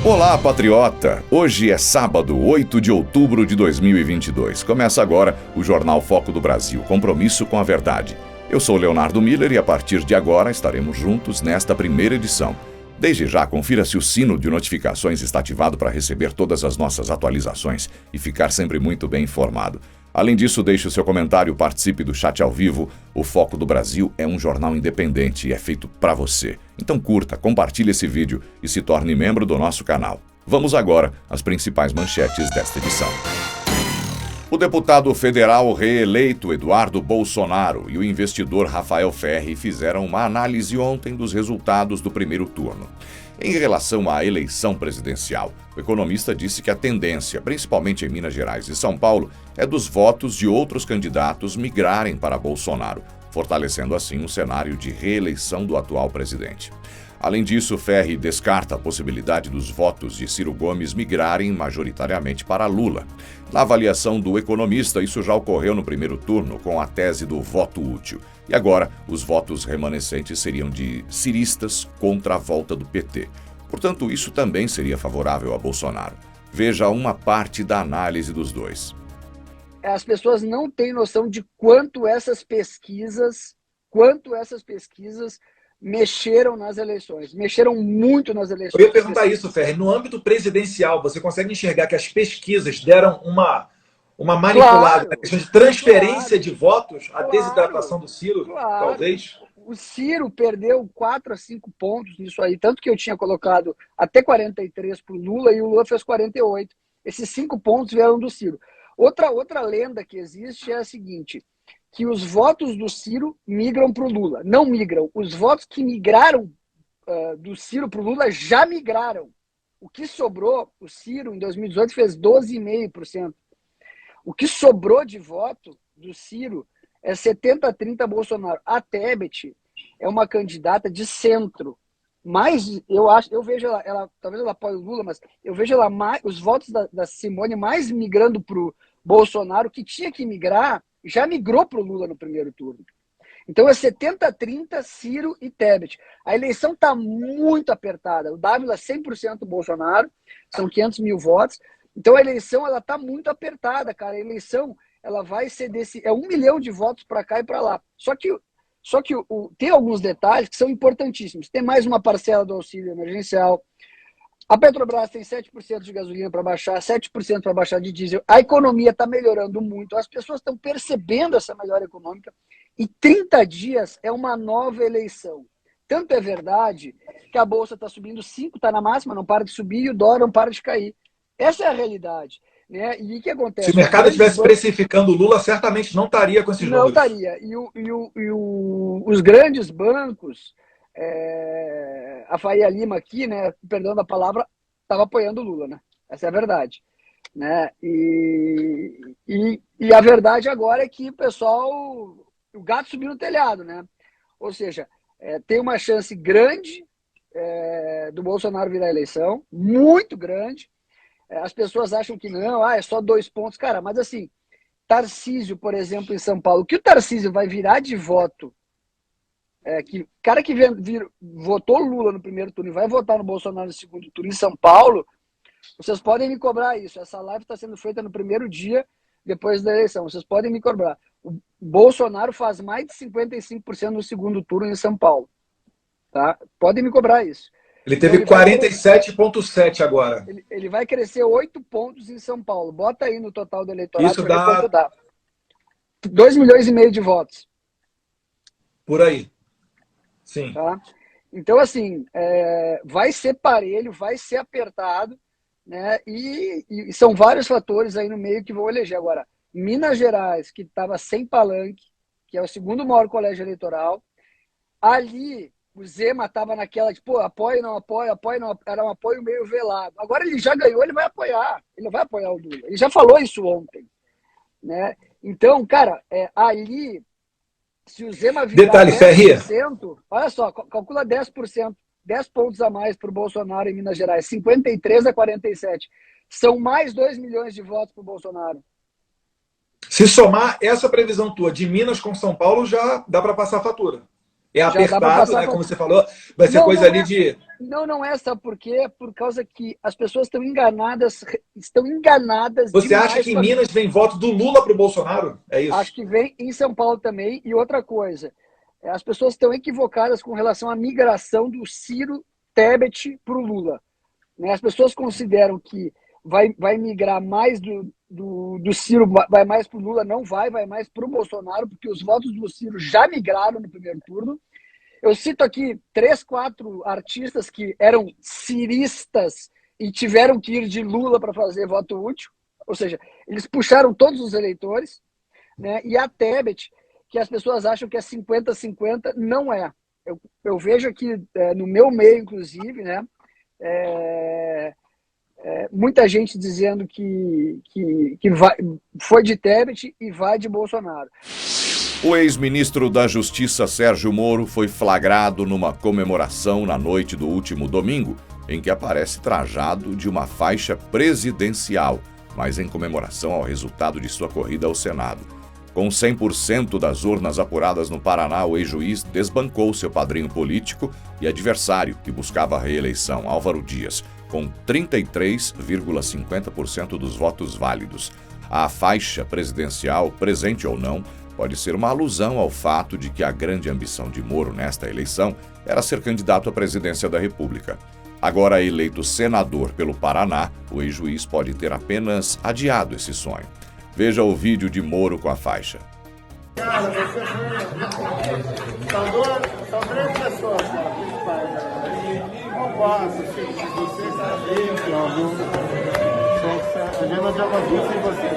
Olá, patriota! Hoje é sábado, 8 de outubro de 2022. Começa agora o Jornal Foco do Brasil, compromisso com a verdade. Eu sou Leonardo Miller e a partir de agora estaremos juntos nesta primeira edição. Desde já, confira se o sino de notificações está ativado para receber todas as nossas atualizações e ficar sempre muito bem informado. Além disso, deixe o seu comentário, participe do chat ao vivo. O Foco do Brasil é um jornal independente e é feito para você. Então curta, compartilhe esse vídeo e se torne membro do nosso canal. Vamos agora às principais manchetes desta edição. O deputado federal reeleito Eduardo Bolsonaro e o investidor Rafael Ferri fizeram uma análise ontem dos resultados do primeiro turno. Em relação à eleição presidencial, o economista disse que a tendência, principalmente em Minas Gerais e São Paulo, é dos votos de outros candidatos migrarem para Bolsonaro, fortalecendo assim o cenário de reeleição do atual presidente. Além disso, Ferri descarta a possibilidade dos votos de Ciro Gomes migrarem majoritariamente para Lula. Na avaliação do economista, isso já ocorreu no primeiro turno com a tese do voto útil. E agora, os votos remanescentes seriam de ciristas contra a volta do PT. Portanto, isso também seria favorável a Bolsonaro. Veja uma parte da análise dos dois. As pessoas não têm noção de quanto essas pesquisas mexeram nas eleições, mexeram muito nas eleições. Eu ia perguntar isso, Ferri. No âmbito presidencial, você consegue enxergar que as pesquisas deram uma manipulada na questão de transferência de votos, a desidratação do Ciro, talvez? O Ciro perdeu 4 a 5 pontos nisso aí, tanto que eu tinha colocado até 43 para o Lula e o Lula fez 48. Esses 5 pontos vieram do Ciro. Outra lenda que existe é a seguinte, que os votos do Ciro migram para o Lula. Não migram. Os votos que migraram do Ciro para o Lula já migraram. O que sobrou, o Ciro em 2018 fez 12,5%. O que sobrou de voto do Ciro é 70-30 Bolsonaro. A Tebet é uma candidata de centro. Mas eu vejo ela, talvez ela apoie o Lula, mas eu vejo ela os votos da Simone mais migrando para o Bolsonaro, que tinha que migrar, já migrou para o Lula no primeiro turno. Então é 70-30 Ciro e Tebet. A eleição está muito apertada. O Dávila 100% Bolsonaro, são 500 mil votos. Então a eleição ela está muito apertada, cara. A eleição ela vai ser é 1 milhão de votos para cá e para lá. Só que tem alguns detalhes que são importantíssimos. Tem mais uma parcela do auxílio emergencial. A Petrobras tem 7% de gasolina para baixar, 7% para baixar de diesel. A economia está melhorando muito. As pessoas estão percebendo essa melhora econômica. E 30 dias é uma nova eleição. Tanto é verdade que a Bolsa está subindo 5, está na máxima, não para de subir, e o dólar não para de cair. Essa é a realidade. Né? E o que acontece? Se o mercado estivesse precificando o Lula, certamente não estaria com esses números. Não estaria. Os grandes bancos, a Faria Lima aqui, né, perdão da palavra, estava apoiando o Lula. Né? Essa é a verdade. Né? E a verdade agora é que o gato subiu no telhado. Né? Ou seja, tem uma chance grande do Bolsonaro virar a eleição, muito grande. As pessoas acham que não, é só 2 pontos. Cara, mas assim, Tarcísio, por exemplo, em São Paulo, o que o Tarcísio vai virar de voto, cara que votou Lula no primeiro turno e vai votar no Bolsonaro no segundo turno em São Paulo, vocês podem me cobrar isso. Essa live está sendo feita no primeiro dia depois da eleição. Vocês podem me cobrar. O Bolsonaro faz mais de 55% no segundo turno em São Paulo. Tá? Podem me cobrar isso. Ele teve 47,7 agora. Ele vai crescer 8 pontos em São Paulo. Bota aí no total do eleitorado. Isso dá 2,5 milhões de votos. Por aí. Sim. Tá? Então, assim, vai ser parelho, vai ser apertado, né? E são vários fatores aí no meio que vão eleger. Agora, Minas Gerais, que estava sem palanque, que é o segundo maior colégio eleitoral, ali o Zema estava naquela de, apoio, não apoio, era um apoio meio velado. Agora ele já ganhou, ele vai apoiar. Ele não vai apoiar o Lula. Ele já falou isso ontem. Né? Então, cara, ali, se o Zema virar Detalhe, 10%, Ferri. olha só, calcula 10%, 10 pontos a mais para o Bolsonaro em Minas Gerais, 53 a 47. São mais 2 milhões de votos para o Bolsonaro. Se somar essa previsão tua de Minas com São Paulo, já dá para passar a fatura. É apertado, né? Como você falou, vai ser coisa ali de Não é, sabe por quê? Por causa que as pessoas estão enganadas Você acha que em Minas vem voto do Lula para o Bolsonaro? É isso? Acho que vem em São Paulo também. E outra coisa, as pessoas estão equivocadas com relação à migração do Ciro Tebet para o Lula. As pessoas consideram que vai migrar mais do Ciro, vai mais para o Lula, não vai mais para o Bolsonaro, porque os votos do Ciro já migraram no primeiro turno. Eu cito aqui 3, 4 artistas que eram ciristas e tiveram que ir de Lula para fazer voto útil, ou seja, eles puxaram todos os eleitores, né? E a Tebet, que as pessoas acham que é 50-50, não é. Eu vejo aqui no meu meio, inclusive, né? Muita gente dizendo que foi de Tebet e vai de Bolsonaro. O ex-ministro da Justiça Sérgio Moro foi flagrado numa comemoração na noite do último domingo, em que aparece trajado de uma faixa presidencial, mas em comemoração ao resultado de sua corrida ao Senado. Com 100% das urnas apuradas no Paraná, o ex-juiz desbancou seu padrinho político e adversário que buscava a reeleição, Álvaro Dias, com 33,50% dos votos válidos. A faixa presidencial, presente ou não, pode ser uma alusão ao fato de que a grande ambição de Moro nesta eleição era ser candidato à presidência da República. Agora eleito senador pelo Paraná, o ex-juiz pode ter apenas adiado esse sonho. Veja o vídeo de Moro com a faixa. Cara, são 3 pessoas, não posso, você sabe, a gente não joga muito sem você.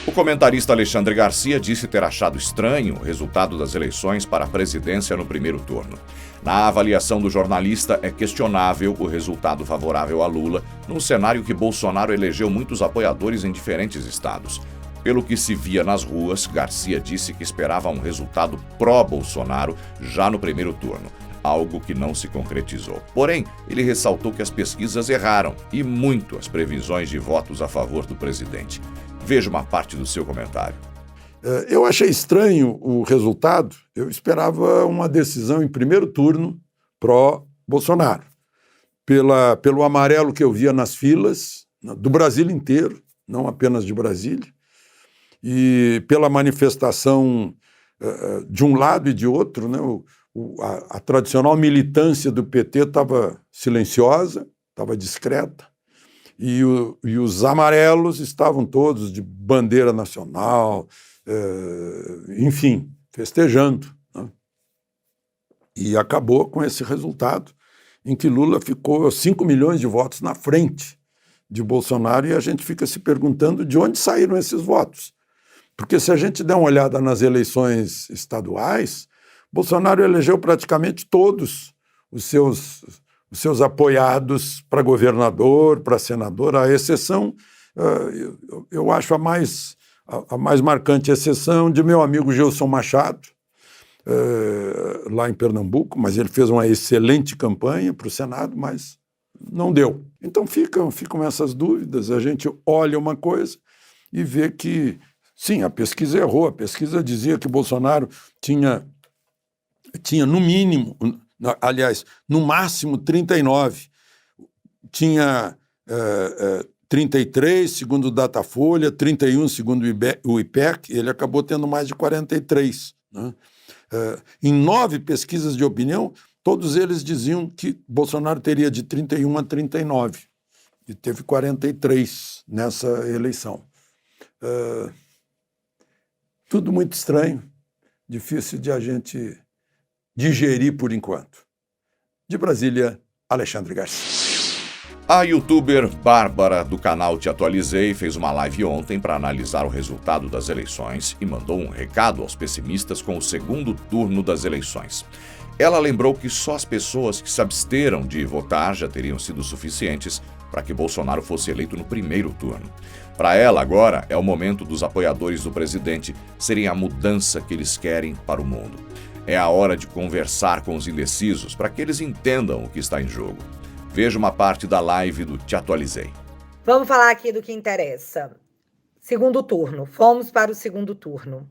O comentarista Alexandre Garcia disse ter achado estranho o resultado das eleições para a presidência no primeiro turno. Na avaliação do jornalista, é questionável o resultado favorável a Lula, num cenário que Bolsonaro elegeu muitos apoiadores em diferentes estados. Pelo que se via nas ruas, Garcia disse que esperava um resultado pró-Bolsonaro já no primeiro turno, algo que não se concretizou. Porém, ele ressaltou que as pesquisas erraram, e muito, as previsões de votos a favor do presidente. Veja uma parte do seu comentário. Eu achei estranho o resultado. Eu esperava uma decisão em primeiro turno pró-Bolsonaro. Pelo amarelo que eu via nas filas, do Brasil inteiro, não apenas de Brasília, e pela manifestação de um lado e de outro, né? A tradicional militância do PT estava silenciosa, estava discreta, e os amarelos estavam todos de bandeira nacional, enfim, festejando, né? E acabou com esse resultado, em que Lula ficou 5 milhões de votos na frente de Bolsonaro, e a gente fica se perguntando de onde saíram esses votos. Porque se a gente der uma olhada nas eleições estaduais, Bolsonaro elegeu praticamente todos os seus apoiados para governador, para senador, à exceção, eu acho a mais marcante exceção de meu amigo Gilson Machado, lá em Pernambuco, mas ele fez uma excelente campanha para o Senado, mas não deu. Então ficam essas dúvidas, a gente olha uma coisa e vê que, sim, a pesquisa errou, a pesquisa dizia que Bolsonaro tinha no mínimo, aliás, no máximo 39, tinha 33, segundo o Datafolha, 31, segundo o IPEC, ele acabou tendo mais de 43. Né? Em 9 pesquisas de opinião, todos eles diziam que Bolsonaro teria de 31 a 39, e teve 43 nessa eleição. Tudo muito estranho, difícil de a gente digerir por enquanto. De Brasília, Alexandre Garcia. A youtuber Bárbara, do canal Te Atualizei, fez uma live ontem para analisar o resultado das eleições e mandou um recado aos pessimistas com o segundo turno das eleições. Ela lembrou que só as pessoas que se absteram de votar já teriam sido suficientes para que Bolsonaro fosse eleito no primeiro turno. Para ela, agora, é o momento dos apoiadores do presidente serem a mudança que eles querem para o mundo. É a hora de conversar com os indecisos para que eles entendam o que está em jogo. Veja uma parte da live do Te Atualizei. Vamos falar aqui do que interessa. Segundo turno. Fomos para o segundo turno.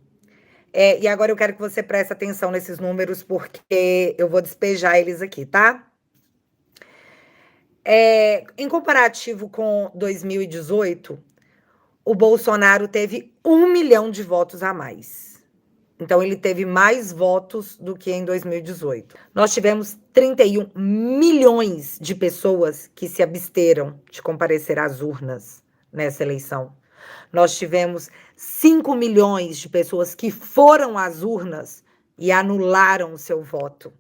E agora eu quero que você preste atenção nesses números, porque eu vou despejar eles aqui, tá? Em comparativo com 2018, o Bolsonaro teve 1 milhão de votos a mais. Então, ele teve mais votos do que em 2018. Nós tivemos 31 milhões de pessoas que se absteram de comparecer às urnas nessa eleição. Nós tivemos 5 milhões de pessoas que foram às urnas e anularam o seu voto.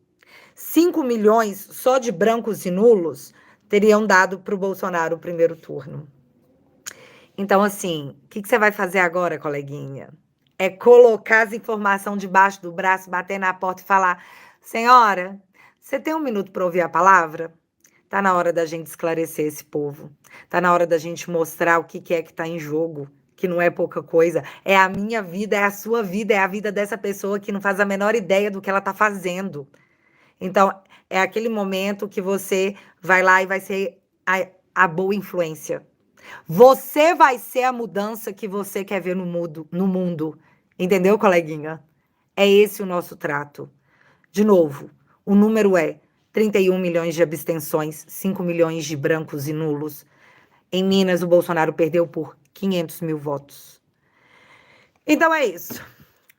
5 milhões só de brancos e nulos teriam dado para o Bolsonaro o primeiro turno. Então, assim, o que você vai fazer agora, coleguinha? É colocar as informações debaixo do braço, bater na porta e falar: senhora, você tem um minuto para ouvir a palavra? Tá na hora da gente esclarecer esse povo. Tá na hora da gente mostrar o que é que tá em jogo, que não é pouca coisa. É a minha vida, é a sua vida, é a vida dessa pessoa que não faz a menor ideia do que ela tá fazendo. Então, é aquele momento que você vai lá e vai ser a boa influência. Você vai ser a mudança que você quer ver no mundo. Entendeu, coleguinha? É esse o nosso trato. De novo, o número é 31 milhões de abstenções, 5 milhões de brancos e nulos. Em Minas, o Bolsonaro perdeu por 500 mil votos. Então é isso.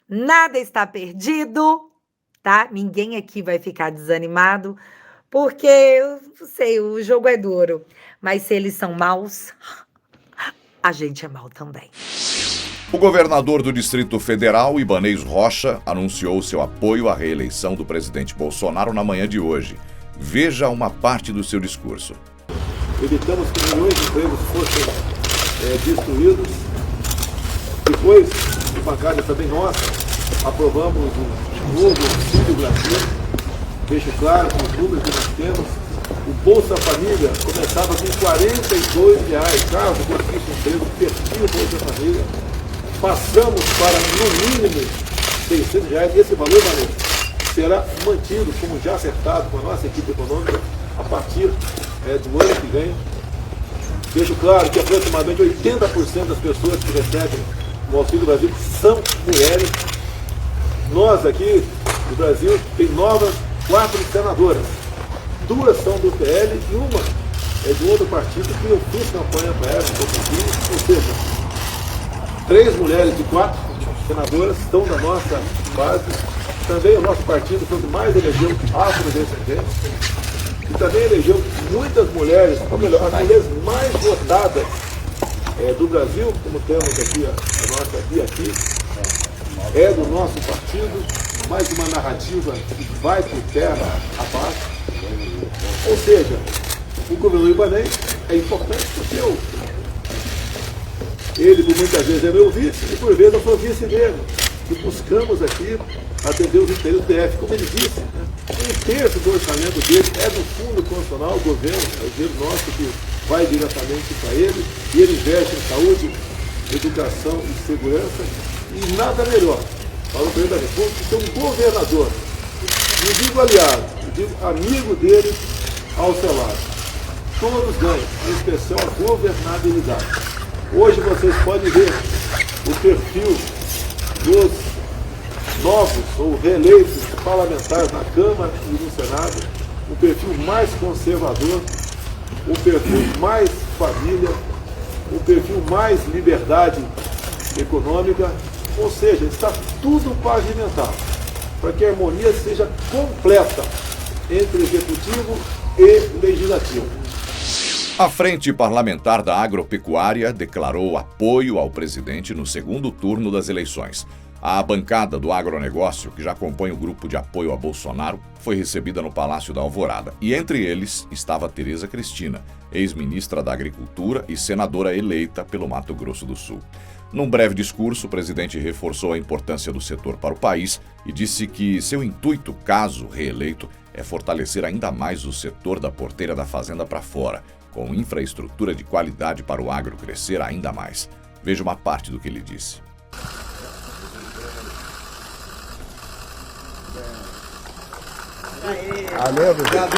Nada está perdido, tá? Ninguém aqui vai ficar desanimado, porque, eu sei, o jogo é duro. Mas se eles são maus, a gente é mau também. O governador do Distrito Federal, Ibanez Rocha, anunciou seu apoio à reeleição do presidente Bolsonaro na manhã de hoje. Veja uma parte do seu discurso. Evitamos que milhões de empregos fossem destruídos. Depois, de bancada também nossa, aprovamos um novo Auxílio Brasil. Deixo claro que os números que nós temos, o Bolsa Família começava com R$42, caso conseguisse emprego, perfil Bolsa Família. Passamos para, no mínimo, R$600, e esse valor, será mantido, como já acertado com a nossa equipe econômica, a partir do ano que vem. Deixo claro que aproximadamente 80% das pessoas que recebem o Auxílio Brasil são mulheres. Nós aqui, no Brasil, tem novas 4 senadoras. 2 são do PL e uma é de outro partido que eu fiz campanha para ela, ou seja, 3 mulheres de 4 senadoras estão na nossa base. Também o nosso partido foi o que mais elegeu afrodescendentes. E também elegeu muitas mulheres, ou melhor, as mulheres mais votadas do Brasil, como temos aqui a nossa Bia aqui, é do nosso partido, mais uma narrativa que vai por terra abaixo. Ou seja, o governador Ibanez é importante porque ele, por muitas vezes, é meu vice, e por vezes eu sou vice dele. E buscamos aqui atender os interesses do DF. Como ele disse, né? 1/3 do orçamento dele é do Fundo Constitucional, o governo, é o dinheiro nosso que vai diretamente para ele, e ele investe em saúde, educação e segurança, e nada melhor para o presidente da República ser um governador, não digo aliado, eu digo amigo dele ao seu lado. Todos ganham, em especial a governabilidade. Hoje vocês podem ver o perfil dos novos ou reeleitos parlamentares na Câmara e no Senado, um perfil mais conservador, um perfil mais família, um perfil mais liberdade econômica, ou seja, está tudo pavimentado para que a harmonia seja completa entre executivo e legislativo. A Frente Parlamentar da Agropecuária declarou apoio ao presidente no segundo turno das eleições. A bancada do agronegócio, que já compõe o grupo de apoio a Bolsonaro, foi recebida no Palácio da Alvorada. E entre eles estava Tereza Cristina, ex-ministra da Agricultura e senadora eleita pelo Mato Grosso do Sul. Num breve discurso, o presidente reforçou a importância do setor para o país e disse que seu intuito, caso reeleito, é fortalecer ainda mais o setor da porteira da fazenda para fora, com infraestrutura de qualidade para o agro crescer ainda mais. Veja uma parte do que ele disse. Valeu, obrigado.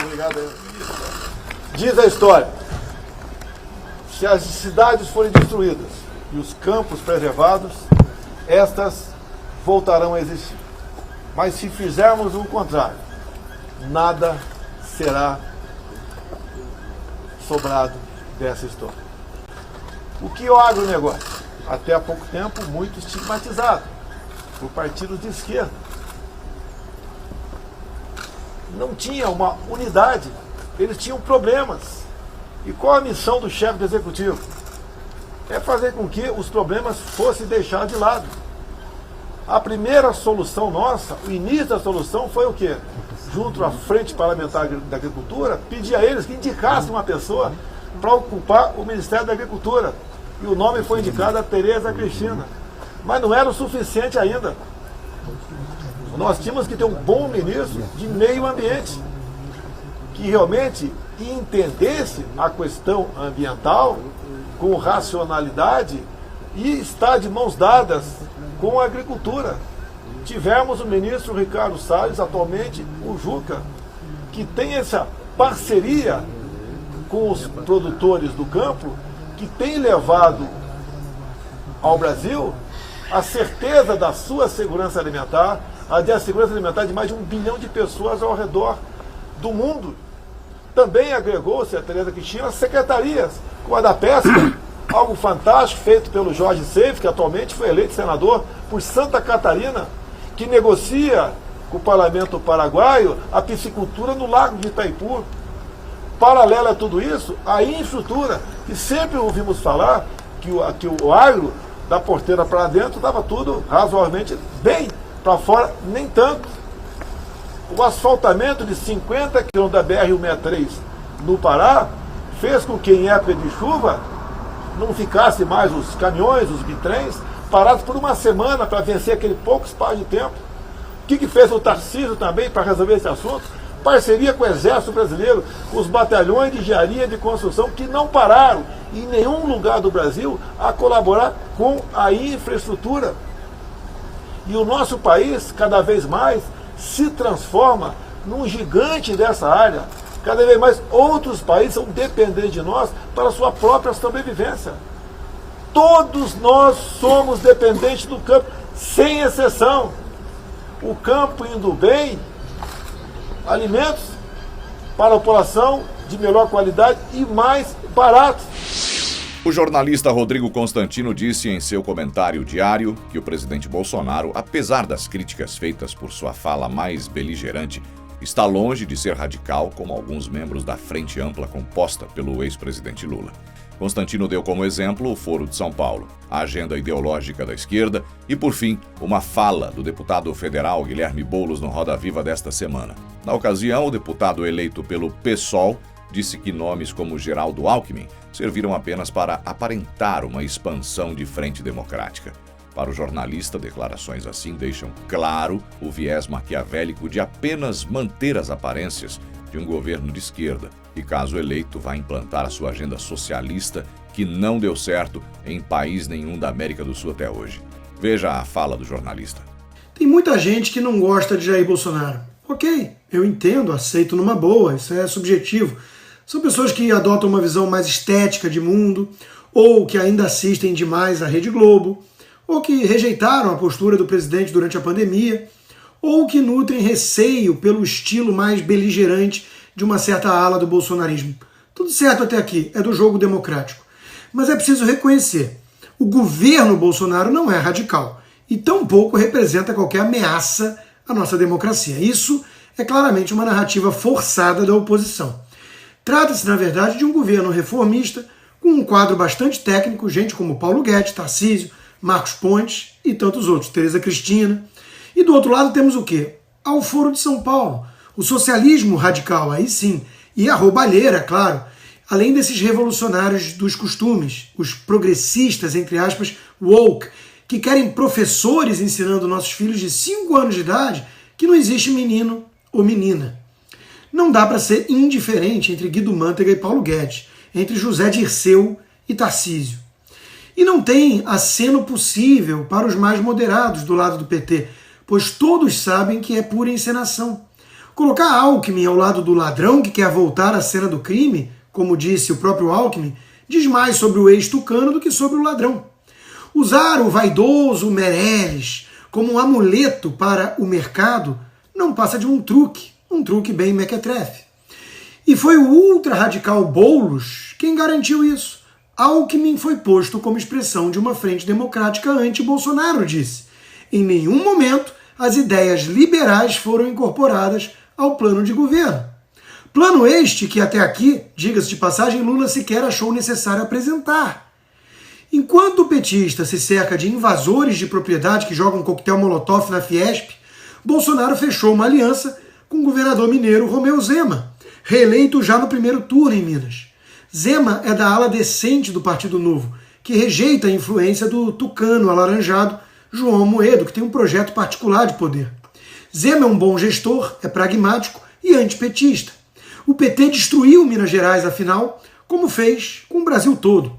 Obrigado. Diz a história: se as cidades forem destruídas, e os campos preservados, estas voltarão a existir. Mas se fizermos o contrário, nada será sobrado dessa história. O que é o agronegócio? Até há pouco tempo muito estigmatizado por partidos de esquerda. Não tinha uma unidade, eles tinham problemas. E qual a missão do chefe do executivo? É fazer com que os problemas fossem deixados de lado. A primeira solução nossa, o início da solução foi o quê? Junto à Frente Parlamentar da Agricultura, pedir a eles que indicassem uma pessoa para ocupar o Ministério da Agricultura. E o nome foi indicado a Tereza Cristina. Mas não era o suficiente ainda. Nós tínhamos que ter um bom ministro de meio ambiente, que realmente entendesse a questão ambiental com racionalidade e está de mãos dadas com a agricultura. Tivemos o ministro Ricardo Salles, atualmente o Juca, que tem essa parceria com os produtores do campo, que tem levado ao Brasil a certeza da sua segurança alimentar, a segurança alimentar de mais de 1 bilhão de pessoas ao redor do mundo. Também agregou-se a Tereza Cristina secretarias, como a da pesca, algo fantástico feito pelo Jorge Seif, que atualmente foi eleito senador por Santa Catarina, que negocia com o parlamento paraguaio a piscicultura no lago de Itaipu. Paralelo a tudo isso, a infraestrutura, que sempre ouvimos falar que o agro, da porteira para dentro, estava tudo razoavelmente bem, para fora nem tanto. O asfaltamento de 50 km da BR-163 no Pará fez com que em época de chuva não ficasse mais os caminhões, os bitrens, parados por uma semana para vencer aquele pouco espaço de tempo. O que fez o Tarcísio também para resolver esse assunto? Parceria com o Exército Brasileiro, os batalhões de engenharia de construção que não pararam em nenhum lugar do Brasil a colaborar com a infraestrutura. E o nosso país, cada vez mais, se transforma num gigante dessa área. Cada vez mais outros países são dependentes de nós para a sua própria sobrevivência. Todos nós somos dependentes do campo, sem exceção. O campo indo bem, alimentos para a população de melhor qualidade e mais baratos. O jornalista Rodrigo Constantino disse em seu comentário diário que o presidente Bolsonaro, apesar das críticas feitas por sua fala mais beligerante, está longe de ser radical como alguns membros da Frente Ampla composta pelo ex-presidente Lula. Constantino deu como exemplo o Foro de São Paulo, a agenda ideológica da esquerda e, por fim, uma fala do deputado federal Guilherme Boulos no Roda Viva desta semana. Na ocasião, o deputado eleito pelo PSOL disse que nomes como Geraldo Alckmin serviram apenas para aparentar uma expansão de frente democrática. Para o jornalista, declarações assim deixam claro o viés maquiavélico de apenas manter as aparências de um governo de esquerda e, caso eleito, vai implantar a sua agenda socialista que não deu certo em país nenhum da América do Sul até hoje. Veja a fala do jornalista. Tem muita gente que não gosta de Jair Bolsonaro. Ok, eu entendo, aceito numa boa, isso é subjetivo. São pessoas que adotam uma visão mais estética de mundo, ou que ainda assistem demais à Rede Globo, ou que rejeitaram a postura do presidente durante a pandemia, ou que nutrem receio pelo estilo mais beligerante de uma certa ala do bolsonarismo. Tudo certo até aqui, é do jogo democrático. Mas é preciso reconhecer, o governo Bolsonaro não é radical e tampouco representa qualquer ameaça à nossa democracia. Isso é claramente uma narrativa forçada da oposição. Trata-se, na verdade, de um governo reformista com um quadro bastante técnico, gente como Paulo Guedes, Tarcísio, Marcos Pontes e tantos outros, Tereza Cristina. E do outro lado temos o quê? Ao Foro de São Paulo, o socialismo radical, aí sim, e a roubalheira, claro, além desses revolucionários dos costumes, os progressistas, entre aspas, woke, que querem professores ensinando nossos filhos de 5 anos de idade que não existe menino ou menina. Não dá para ser indiferente entre Guido Mantega e Paulo Guedes, entre José Dirceu e Tarcísio. E não tem aceno possível para os mais moderados do lado do PT, pois todos sabem que é pura encenação. Colocar Alckmin ao lado do ladrão que quer voltar à cena do crime, como disse o próprio Alckmin, diz mais sobre o ex-tucano do que sobre o ladrão. Usar o vaidoso Meirelles como um amuleto para o mercado não passa de um truque bem mequetrefe. E foi o ultra-radical Boulos quem garantiu isso. Alckmin foi posto como expressão de uma frente democrática anti-Bolsonaro, disse. Em nenhum momento as ideias liberais foram incorporadas ao plano de governo. Plano este que até aqui, diga-se de passagem, Lula sequer achou necessário apresentar. Enquanto o petista se cerca de invasores de propriedade que jogam coquetel molotov na Fiesp, Bolsonaro fechou uma aliança com o governador mineiro Romeu Zema, reeleito já no primeiro turno em Minas. Zema é da ala decente do Partido Novo, que rejeita a influência do tucano alaranjado João Moedo, que tem um projeto particular de poder. Zema é um bom gestor, é pragmático e antipetista. O PT destruiu Minas Gerais, afinal, como fez com o Brasil todo.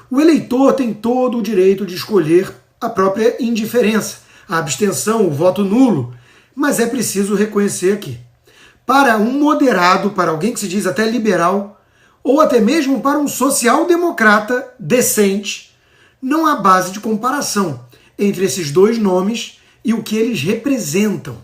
O eleitor tem todo o direito de escolher a própria indiferença, a abstenção, o voto nulo, mas é preciso reconhecer aqui. Para um moderado, para alguém que se diz até liberal, ou até mesmo para um social-democrata decente, não há base de comparação entre esses dois nomes e o que eles representam.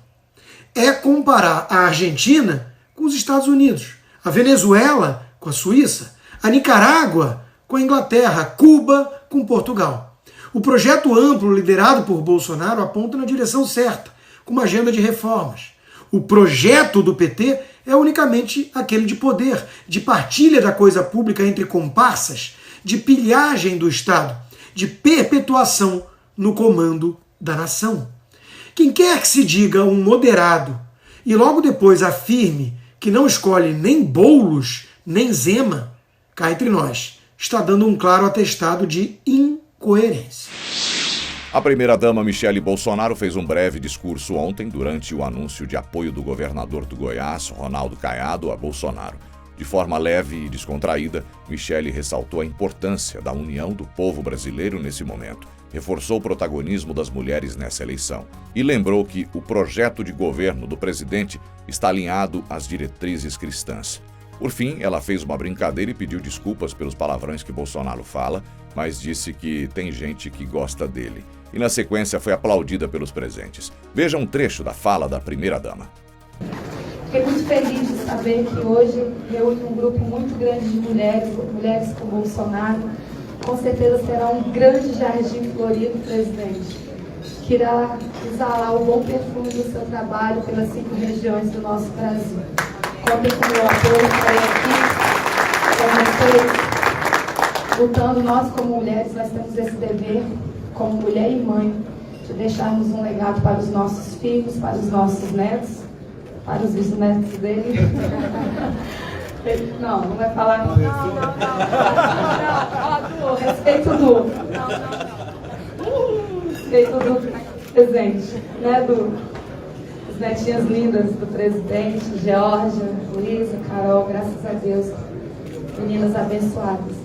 É comparar a Argentina com os Estados Unidos, a Venezuela com a Suíça, a Nicarágua com a Inglaterra, Cuba com Portugal. O projeto amplo liderado por Bolsonaro aponta na direção certa, com uma agenda de reformas. O projeto do PT é unicamente aquele de poder, de partilha da coisa pública entre comparsas, de pilhagem do Estado, de perpetuação no comando da nação. Quem quer que se diga um moderado e logo depois afirme que não escolhe nem Boulos nem Zema, cá entre nós, está dando um claro atestado de incoerência. A primeira-dama Michele Bolsonaro fez um breve discurso ontem durante o anúncio de apoio do governador do Goiás, Ronaldo Caiado, a Bolsonaro. De forma leve e descontraída, Michele ressaltou a importância da união do povo brasileiro nesse momento, reforçou o protagonismo das mulheres nessa eleição e lembrou que o projeto de governo do presidente está alinhado às diretrizes cristãs. Por fim, ela fez uma brincadeira e pediu desculpas pelos palavrões que Bolsonaro fala, mas disse que tem gente que gosta dele. E na sequência foi aplaudida pelos presentes. Veja um trecho da fala da primeira-dama. Fiquei muito feliz de saber que hoje reúne um grupo muito grande de mulheres com Bolsonaro. Com certeza será um grande jardim florido, presidente, que irá exalar o bom perfume do seu trabalho pelas 5 regiões do nosso Brasil. Contem com o meu apoio, estarei aqui com vocês, lutando. Nós como mulheres, nós temos esse dever, como mulher e mãe, de deixarmos um legado para os nossos filhos, para os nossos netos, para os bisnetos dele. Não vai falar. Não. Respeito do. Respeito do presente, né? As netinhas lindas do presidente, Georgia, Luísa, Carol, graças a Deus, meninas abençoadas.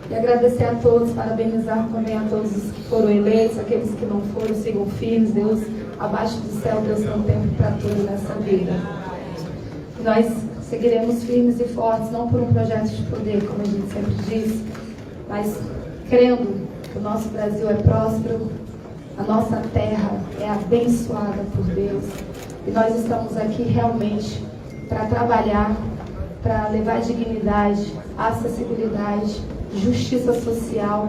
E agradecer a todos, parabenizar também a todos os que foram eleitos, aqueles que não foram, sigam firmes. Deus, abaixo do céu, Deus tem um tempo para tudo nessa vida. E nós seguiremos firmes e fortes, não por um projeto de poder, como a gente sempre diz, mas crendo que o nosso Brasil é próspero, a nossa terra é abençoada por Deus. E nós estamos aqui realmente para trabalhar, para levar dignidade, acessibilidade, justiça social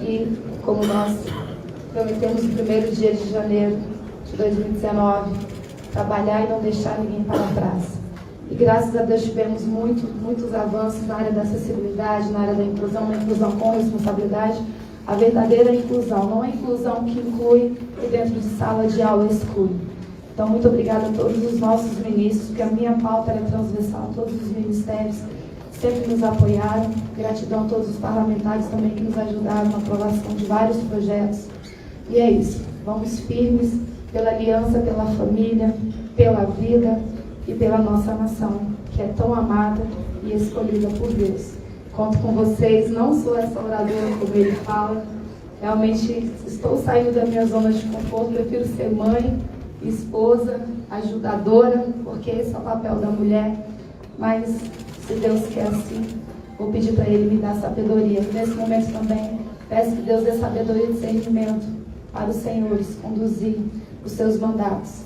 e, como nós prometemos no 1º dia de janeiro de 2019, trabalhar e não deixar ninguém para trás. E graças a Deus tivemos muitos avanços na área da acessibilidade, na área da inclusão, uma inclusão com responsabilidade, a verdadeira inclusão, não a inclusão que inclui e dentro de sala de aula exclui. Então, muito obrigada a todos os nossos ministros, porque a minha pauta é transversal a todos os ministérios, sempre nos apoiaram. Gratidão a todos os parlamentares também que nos ajudaram na aprovação de vários projetos. E é isso, vamos firmes pela aliança, pela família, pela vida e pela nossa nação, que é tão amada e escolhida por Deus. Conto com vocês, não sou essa oradora como ele fala, realmente estou saindo da minha zona de conforto, prefiro ser mãe, esposa, ajudadora, porque esse é o papel da mulher, mas se Deus quer assim, vou pedir para Ele me dar sabedoria. Nesse momento também, Peço que Deus dê sabedoria e discernimento para os senhores conduzir os seus mandatos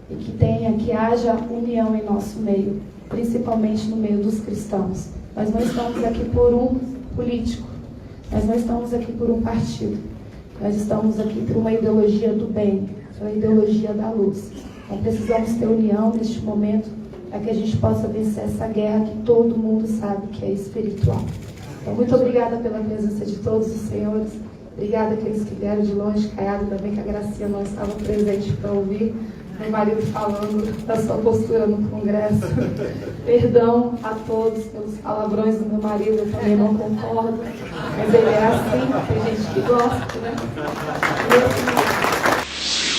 e que haja união em nosso meio, principalmente no meio dos cristãos. Nós não estamos aqui por um político, nós não estamos aqui por um partido, nós estamos aqui por uma ideologia do bem, uma ideologia da luz. Então precisamos ter união neste momento para que a gente possa vencer essa guerra que todo mundo sabe que é espiritual. Então, muito obrigada pela presença de todos os senhores. Obrigada àqueles que vieram de longe. Caiado também, que a Gracinha não estava presente para ouvir meu marido falando da sua postura no Congresso. Perdão a todos pelos palavrões do meu marido, eu também não concordo. Mas ele é assim, tem gente que gosta, né?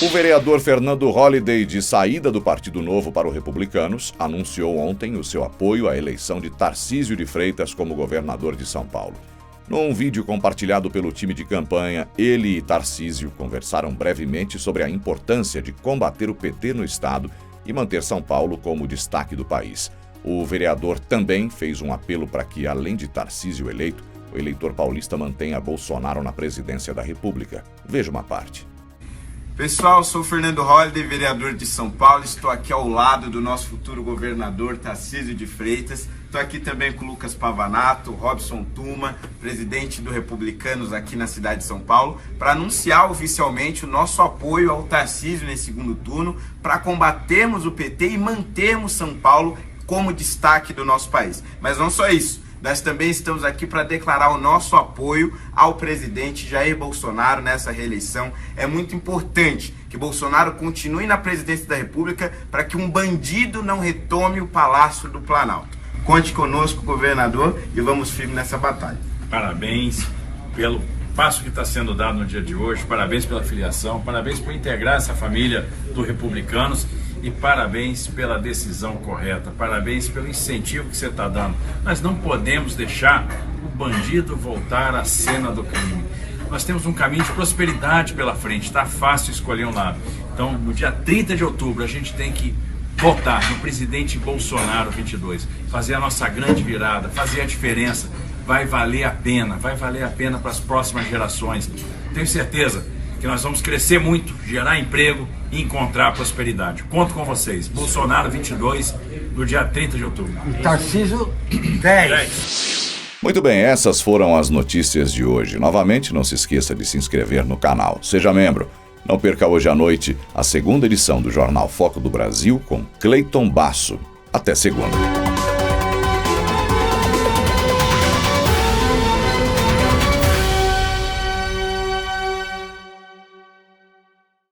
O vereador Fernando Holliday, de saída do Partido Novo para o Republicanos, anunciou ontem o seu apoio à eleição de Tarcísio de Freitas como governador de São Paulo. Num vídeo compartilhado pelo time de campanha, ele e Tarcísio conversaram brevemente sobre a importância de combater o PT no estado e manter São Paulo como destaque do país. O vereador também fez um apelo para que, além de Tarcísio eleito, o eleitor paulista mantenha Bolsonaro na presidência da República. Veja uma parte. Pessoal, sou o Fernando Holliday, vereador de São Paulo. Estou aqui ao lado do nosso futuro governador, Tarcísio de Freitas. Estou aqui também com o Lucas Pavanato, Robson Tuma, presidente do Republicanos aqui na cidade de São Paulo, para anunciar oficialmente o nosso apoio ao Tarcísio nesse segundo turno, para combatermos o PT e mantermos São Paulo como destaque do nosso país. Mas não só isso. Nós também estamos aqui para declarar o nosso apoio ao presidente Jair Bolsonaro nessa reeleição. É muito importante que Bolsonaro continue na presidência da República para que um bandido não retome o Palácio do Planalto. Conte conosco, governador, e vamos firme nessa batalha. Parabéns pelo passo que está sendo dado no dia de hoje, parabéns pela filiação, parabéns por integrar essa família do Republicanos. E parabéns pela decisão correta, parabéns pelo incentivo que você está dando. Nós não podemos deixar o bandido voltar à cena do crime. Nós temos um caminho de prosperidade pela frente, está fácil escolher um lado. Então, no dia 30 de outubro, a gente tem que votar no presidente Bolsonaro 22, fazer a nossa grande virada, fazer a diferença. Vai valer a pena para as próximas gerações. Tenho certeza que nós vamos crescer muito, gerar emprego e encontrar prosperidade. Conto com vocês. Bolsonaro 22, no dia 30 de outubro. Tarcísio 10. Muito bem, essas foram as notícias de hoje. Novamente, não se esqueça de se inscrever no canal. Seja membro. Não perca hoje à noite a segunda edição do Jornal Foco do Brasil com Cleiton Basso. Até segunda.